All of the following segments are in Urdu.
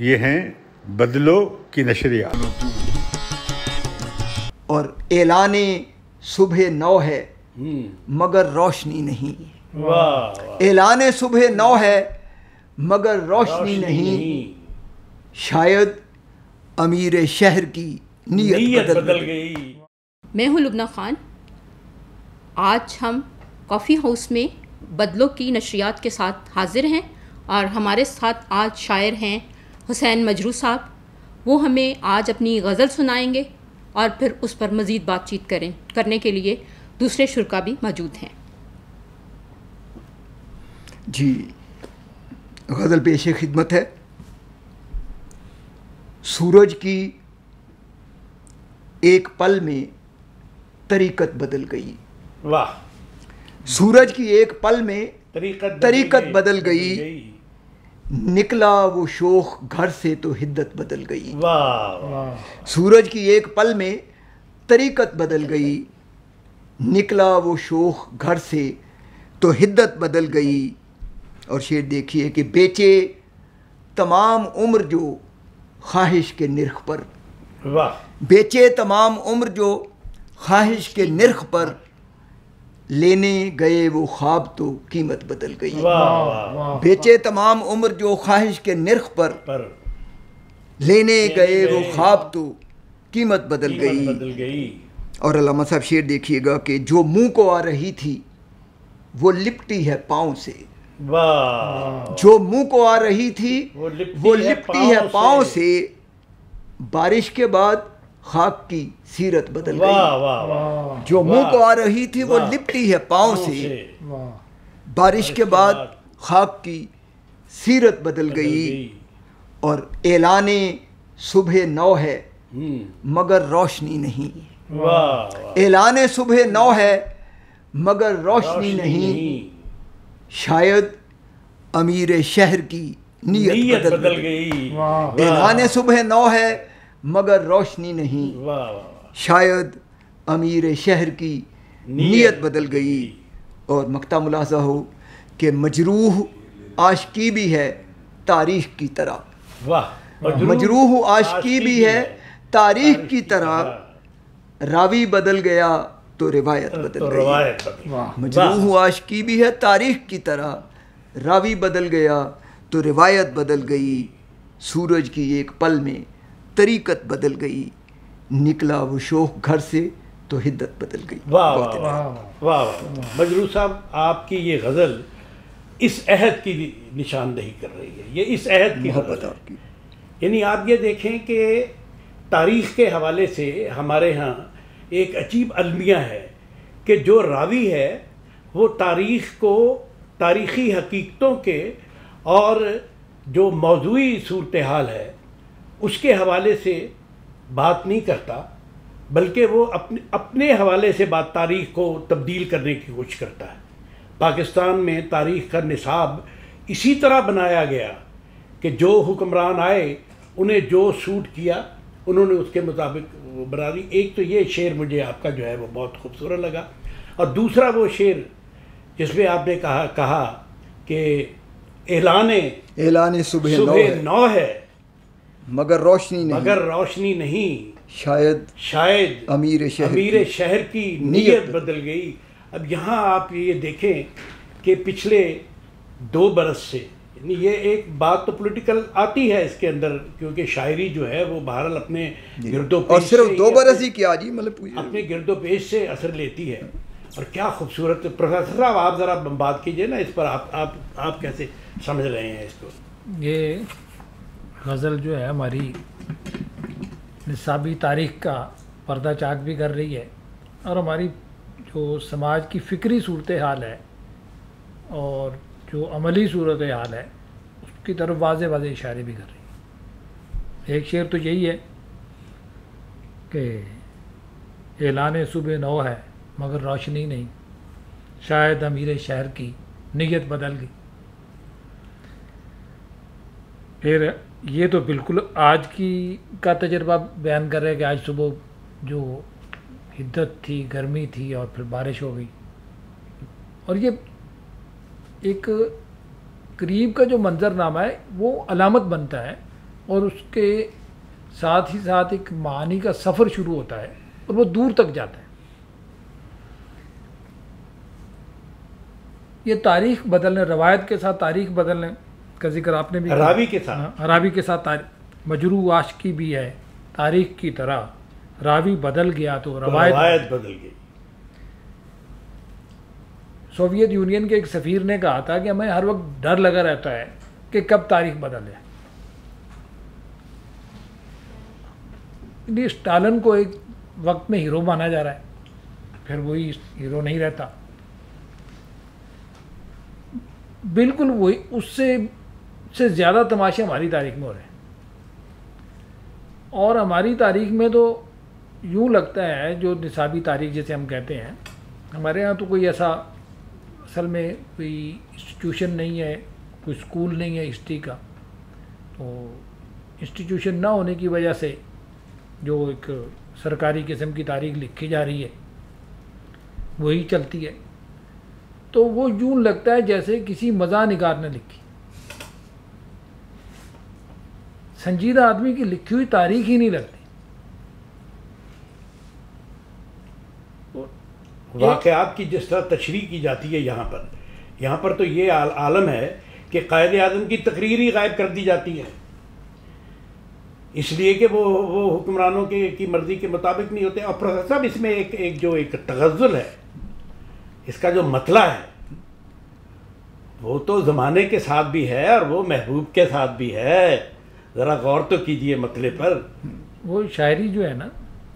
یہ ہیں بدلو کی نشریات. اور اعلان صبح نو ہے مگر روشنی نہیں. اعلان صبح نو ہے مگر روشنی نہیں. شاید امیر شہر کی نیت بدل گئی. میں ہوں لبنہ خان. آج ہم کافی ہاؤس میں بدلوں کی نشریات کے ساتھ حاضر ہیں اور ہمارے ساتھ آج شاعر ہیں حسین مجروح صاحب. وہ ہمیں آج اپنی غزل سنائیں گے اور پھر اس پر مزید بات چیت کرنے کے لیے دوسرے شرکا بھی موجود ہیں. جی غزل پیش خدمت ہے. سورج کی ایک پل میں طریقت بدل گئی. واہ. سورج کی ایک پل میں طریقت بدل گئی. نکلا وہ شوخ گھر سے تو حدت بدل گئی. واہ. سورج کی ایک پل میں طریقت بدل گئی. نکلا وہ شوخ گھر سے تو حدت بدل گئی. اور شعر دیکھیے کہ بیچے تمام عمر جو خواہش کے نرخ پر. واہ. بیچے تمام عمر جو خواہش کے نرخ پر. لینے گئے وہ خواب تو قیمت بدل گئی. بیچے تمام عمر جو خواہش کے نرخ پر. لینے گئے وہ خواب تو قیمت بدل گئی. اور علامہ صاحب شعر دیکھیے گا کہ جو منہ کو آ رہی تھی وہ لپٹی ہے پاؤں سے. جو منہ کو آ رہی تھی وہ لپٹی ہے پاؤں سے. بارش کے بعد خاک کی سیرت بدل گئی. جو منہ کو آ رہی تھی وہ لپٹی ہے پاؤں سے. بارش کے بعد خاک کی سیرت بدل گئی. اور اعلان صبح نو ہے مگر روشنی نہیں. اعلان صبح نو ہے مگر روشنی نہیں. شاید امیر شہر کی نیت بدل گئی. اعلان صبح نو ہے مگر روشنی نہیں. شاید امیر شہر کی نیت بدل گئی. اور مقطع ملاحظہ ہو کہ مجروح عاشقی بھی ہے تاریخ کی طرح. مجروح عاشقی بھی ہے تاریخ کی طرح. راوی بدل گیا تو روایت بدل گئی. مجروح عاشقی بھی ہے تاریخ کی طرح. راوی بدل گیا تو روایت بدل گئی. سورج کی ایک پل میں طریقت بدل گئی. نکلا وہ شوق گھر سے تو حدت بدل گئی. واہ واہ واہ. مجروح صاحب آپ کی یہ غزل اس عہد کی نشاندہی کر رہی ہے. یہ اس عہد کی محبت آپ کی. یعنی آپ یہ دیکھیں کہ تاریخ کے حوالے سے ہمارے ہاں ایک عجیب المیہ ہے کہ جو راوی ہے وہ تاریخ کو تاریخی حقیقتوں کے اور جو موضوعی صورتحال ہے اس کے حوالے سے بات نہیں کرتا، بلکہ وہ اپنے حوالے سے بات تاریخ کو تبدیل کرنے کی کوشش کرتا ہے. پاکستان میں تاریخ کا نصاب اسی طرح بنایا گیا کہ جو حکمران آئے انہیں جو سوٹ کیا انہوں نے اس کے مطابق بنا دی. ایک تو یہ شعر مجھے آپ کا جو ہے وہ بہت خوبصورت لگا، اور دوسرا وہ شعر جس میں آپ نے کہا کہ اعلان صبح نو ہے مگر روشنی نہیں. شاید امیر شہر کی نیت بدل گئی. اب یہاں آپ یہ دیکھیں کہ پچھلے 2 برس سے، یعنی یہ ایک بات تو پولیٹیکل آتی ہے اس کے اندر، کیونکہ شاعری جو ہے وہ بہرحال اپنے گرد و پیش، اور صرف 2 برس ہی کیا جی، مطلب اپنے گرد و پیش سے اثر لیتی ہے. اور کیا خوبصورت. پروفیسر صاحب آپ ذرا بات کیجئے نا اس پر، آپ کیسے سمجھ رہے ہیں اس کو؟ یہ غزل جو ہے ہماری نصابی تاریخ کا پردہ چاک بھی کر رہی ہے، اور ہماری جو سماج کی فکری صورتحال ہے اور جو عملی صورتحال ہے اس کی طرف واضح اشارے بھی کر رہی ہے. ایک شعر تو یہی ہے کہ اعلان صبح نو ہے مگر روشنی نہیں. شاید امیر شہر کی نیت بدل گئی. پھر یہ تو بالکل آج کا تجربہ بیان کر رہے ہیں کہ آج صبح جو حدت تھی، گرمی تھی، اور پھر بارش ہو گئی. اور یہ ایک قریب کا جو منظر نامہ ہے وہ علامت بنتا ہے اور اس کے ساتھ ہی ساتھ ایک معانی کا سفر شروع ہوتا ہے اور وہ دور تک جاتا ہے. یہ تاریخ بدلنے، روایت کے ساتھ تاریخ بدلنے کا ذکر آپ نے بھی راوی کے ساتھ، راوی کے ساتھ مجروح عاشقی بھی ہے. تاریخ کی طرح راوی بدل گیا تو روایت بدل گئی. سوویت یونین کے ایک سفیر نے کہا تھا کہ ہمیں ہر وقت ڈر لگا رہتا ہے کہ کب تاریخ بدل جائے. اسٹالن کو ایک وقت میں ہیرو مانا جا رہا ہے، پھر وہی ہیرو نہیں رہتا. بالکل وہی، اس سے زیادہ تماشے ہماری تاریخ میں ہو رہے ہیں. اور ہماری تاریخ میں تو یوں لگتا ہے، جو نصابی تاریخ جیسے ہم کہتے ہیں، ہمارے ہاں تو کوئی ایسا اصل میں کوئی انسٹیٹیوشن نہیں ہے، کوئی اسکول نہیں ہے ہسٹری کا. تو انسٹیٹیوشن نہ ہونے کی وجہ سے جو ایک سرکاری قسم کی تاریخ لکھی جا رہی ہے وہی چلتی ہے. تو وہ یوں لگتا ہے جیسے کسی مزاح نگار نے لکھی. سنجیدہ آدمی کی لکھی ہوئی تاریخ ہی نہیں لگتی. واقعات کی جس طرح تشریح کی جاتی ہے یہاں پر تو یہ عالم ہے کہ قائد اعظم کی تقریر ہی غائب کر دی جاتی ہے، اس لیے کہ وہ حکمرانوں کی مرضی کے مطابق نہیں ہوتے. اور پروفیسر صاحب، اس میں ایک تغزل ہے، اس کا جو مطلع ہے وہ تو زمانے کے ساتھ بھی ہے اور وہ محبوب کے ساتھ بھی ہے. ذرا غور تو کیجئے مطلع پر. وہ شاعری جو ہے نا،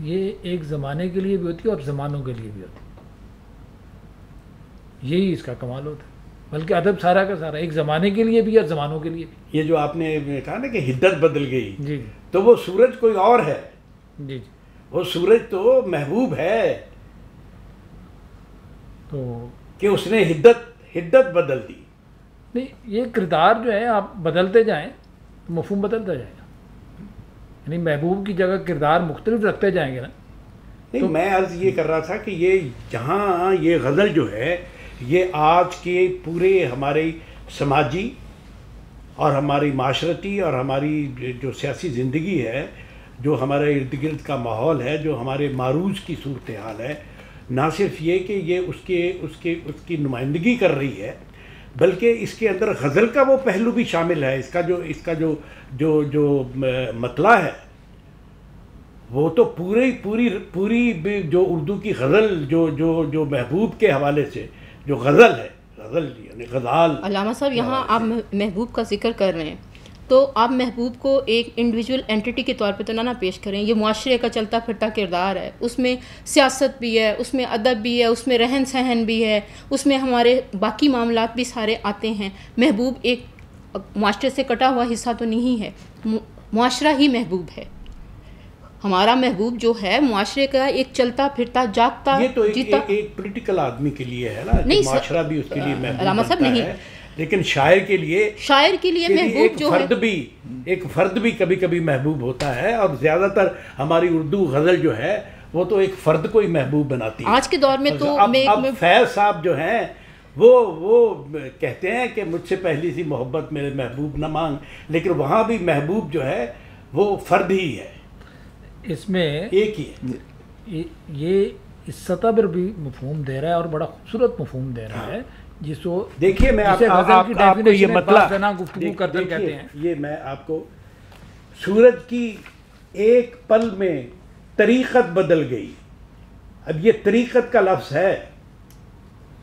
یہ ایک زمانے کے لیے بھی ہوتی ہے اور زمانوں کے لیے بھی ہوتی ہے. یہی اس کا کمال ہوتا ہے. بلکہ ادب سارا کا سارا ایک زمانے کے لیے بھی اور زمانوں کے لیے بھی. یہ جو آپ نے کہا نا کہ حدت بدل گئی، جی تو وہ سورج کوئی اور ہے. جی وہ سورج تو محبوب ہے، تو کہ اس نے حدت بدل دی. نہیں، یہ کردار جو ہے آپ بدلتے جائیں تو مفہوم بدلتا جائے گا. یعنی محبوب کی جگہ کردار مختلف رکھتے جائیں گے نا. نہیں، میں عرض یہ کر رہا تھا کہ یہ جہاں یہ غزل جو ہے یہ آج کے پورے ہماری سماجی اور ہماری معاشرتی اور ہماری جو سیاسی زندگی ہے، جو ہمارے ارد گرد کا ماحول ہے، جو ہمارے معروض کی صورتحال ہے، نہ صرف یہ کہ یہ اس کی نمائندگی کر رہی ہے، بلکہ اس کے اندر غزل کا وہ پہلو بھی شامل ہے. اس کا جو مطلع ہے وہ تو پوری جو اردو کی غزل جو محبوب کے حوالے سے جو غزل ہے، غزل یعنی غزال. علامہ صاحب، یہاں آپ محبوب کا ذکر کر رہے ہیں تو آپ محبوب کو ایک انڈیویجول اینٹی کے طور پہ تو نہ پیش کریں. یہ معاشرے کا چلتا پھرتا کردار ہے، اس میں سیاست بھی ہے، اس میں ادب بھی ہے، اس میں رہن سہن بھی ہے، اس میں ہمارے باقی معاملات بھی سارے آتے ہیں. محبوب ایک معاشرے سے کٹا ہوا حصہ تو نہیں ہے، معاشرہ ہی محبوب ہے. ہمارا محبوب جو ہے معاشرے کا ایک چلتا پھرتا جاگتا یہ تو جیتا. ایک پولیٹیکل آدمی کے لیے ہے نا، نہیں معاشرہ بھی اس کے لیے محبوب علامہ صاحب بنتا نہیں، ہے. لیکن شاعر کے لیے محبوب جو ہے ایک فرد بھی کبھی کبھی محبوب ہوتا ہے. اور زیادہ تر ہماری اردو غزل جو ہے وہ تو ایک فرد کو ہی محبوب بناتی ہے. آج کے دور میں تو اب فیض صاحب جو ہیں وہ کہتے ہیں کہ مجھ سے پہلی سی محبت میرے محبوب نہ مانگ، لیکن وہاں بھی محبوب جو ہے وہ فرد ہی ہے، اس میں ایک ہی ہے. یہ اس سطح پر بھی مفہوم دے رہا ہے اور بڑا خوبصورت مفہوم دے رہا ہے. جس کو دیکھیے میں آپ کو یہ مطلع گفتگو کرتے کہتے ہیں. یہ میں آپ کو، سورج کی ایک پل میں طریقت بدل گئی. اب یہ طریقت کا لفظ ہے،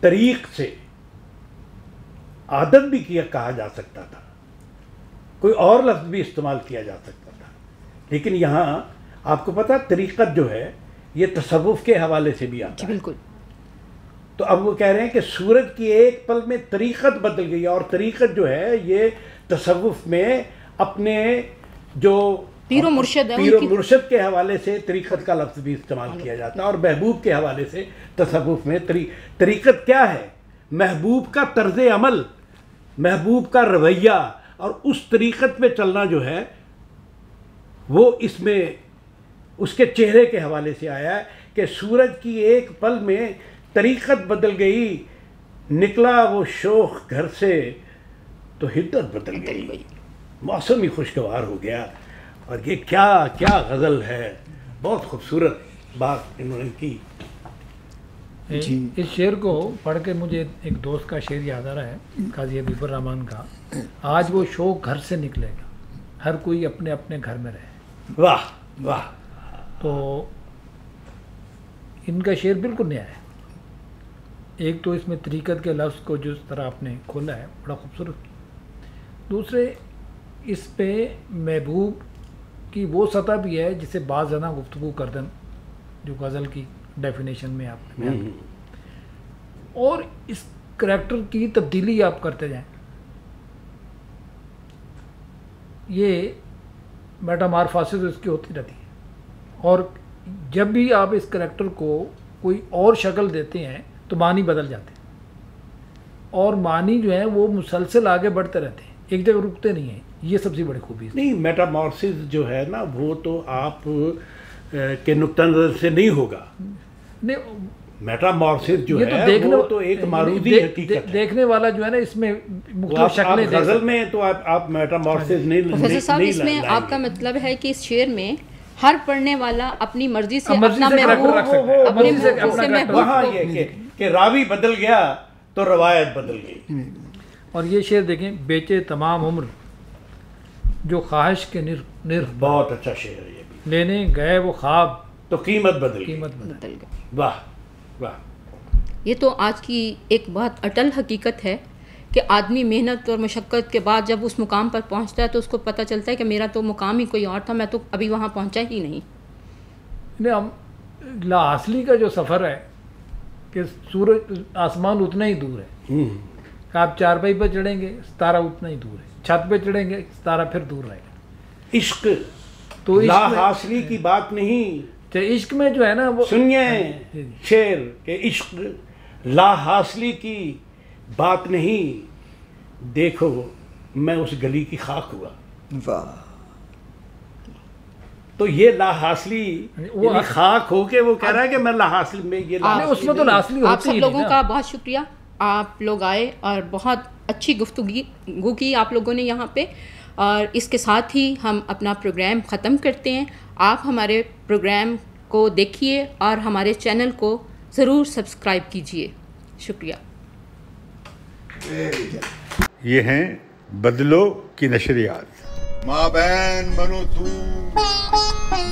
طریق سے عادت بھی کہا جا سکتا تھا، کوئی اور لفظ بھی استعمال کیا جا سکتا تھا، لیکن یہاں آپ کو پتہ طریقت جو ہے یہ تصوف کے حوالے سے بھی آتا ہے. بالکل. تو اب وہ کہہ رہے ہیں کہ سورج کی ایک پل میں طریقت بدل گئی، اور طریقت جو ہے یہ تصوف میں اپنے جو پیر و مرشد کے حوالے سے طریقت کا لفظ بھی استعمال کیا جاتا ہے، اور محبوب کے حوالے سے تصوف میں طریقت کیا ہے؟ محبوب کا طرز عمل، محبوب کا رویہ، اور اس طریقت میں چلنا جو ہے وہ اس میں اس کے چہرے کے حوالے سے آیا ہے کہ سورج کی ایک پل میں طریقت بدل گئی، نکلا وہ شوخ گھر سے تو حدت بدل گئی. موسم ہی خوشگوار ہو گیا. اور یہ کیا غزل ہے, بہت خوبصورت بات انہوں نے کی. اس شعر کو پڑھ کے مجھے ایک دوست کا شعر یاد آ رہا ہے, قاضی حبیب الرحمان کا, آج وہ شوق گھر سے نکلے گا, ہر کوئی اپنے اپنے گھر میں رہے. واہ واہ. تو ان کا شعر بالکل نیا ہے. ایک تو اس میں طریقت کے لفظ کو جس طرح آپ نے کھولا ہے بڑا خوبصورت. دوسرے اس پہ محبوب کی وہ سطح بھی ہے جسے بعض زیادہ گفتگو کردن جو غزل کی ڈیفینیشن میں آپ نے, اور اس کریکٹر کی تبدیلی آپ کرتے جائیں. یہ میٹامارفاسس اس کی ہوتی رہتی ہے, اور جب بھی آپ اس کریکٹر کو کوئی اور شکل دیتے ہیں تو معنی بدل جاتے ہیں, اور معنی جو ہیں وہ مسلسل آگے بڑھتے رہتے ہیں, ایک جگہ رکتے نہیں ہیں. یہ سب سے بڑی خوبی ہے. نہیں, میٹامورسس جو ہے نا وہ تو آپ کے نقطہ نظر سے نہیں ہوگا. میٹامورسس جو ہے وہ تو ایک معروضی حقیقت ہے. دیکھنے والا جو ہے نا اس میں مختلف شکلیں دیکھ غزل میں تو آپ میٹامورسس نہیں. پروفیسر صاحب, اس میں آپ کا مطلب ہے کہ اس شعر میں ہر پڑھنے والا اپنی مرضی سے اپنا محبوب وہاں یہ کہ راوی بدل گیا تو روایت بدل گئی. اور یہ شعر دیکھیں, بیچے تمام عمر جو خواہش کے نرخ, بہت اچھا شعر ہے یہ بھی. لینے گئے وہ خواب تو قیمت بدل گئی. واہ واہ. یہ تو آج کی ایک بہت اٹل حقیقت ہے کہ آدمی محنت اور مشقت کے بعد جب اس مقام پر پہنچتا ہے تو اس کو پتہ چلتا ہے کہ میرا تو مقام ہی کوئی اور تھا, میں تو ابھی وہاں پہنچا ہی نہیں. ہم لا حاصلی کا جو سفر ہے کہ سورج آسمان اتنا ہی دور ہے, آپ چارپائی پہ چڑھیں گے ستارہ اتنا ہی دور ہے, چھت پہ چڑھیں گے ستارہ پھر دور رہے گا. عشق تو لا حاصلی کی بات نہیں. عشق میں جو ہے نا وہ سنیے شعر کہ عشق لا حاصلی کی بات نہیں, دیکھو میں اس گلی کی خاک ہوا. واہ. تو یہ لا حاصلی یعنی خاک ہو کے وہ کہہ رہا ہے کہ میں لا حاصل میں یہ اس میں تو لا حاصلی ہوتی. آپ سب لوگوں کا بہت شکریہ, آپ لوگ آئے اور بہت اچھی گفتگو کی آپ لوگوں نے یہاں پہ, اور اس کے ساتھ ہی ہم اپنا پروگرام ختم کرتے ہیں. آپ ہمارے پروگرام کو دیکھیے اور ہمارے چینل کو ضرور سبسکرائب کیجیے. شکریہ. یہ ہیں بدلو کی نشریات. ماں بہن بنو تو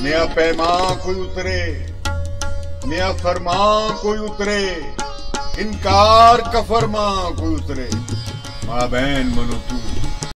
نیا پیمان کوئی اترے, نیا فرمان کوئی اترے, انکار کا فرمان کوئی اترے. ماں بہن بنو تو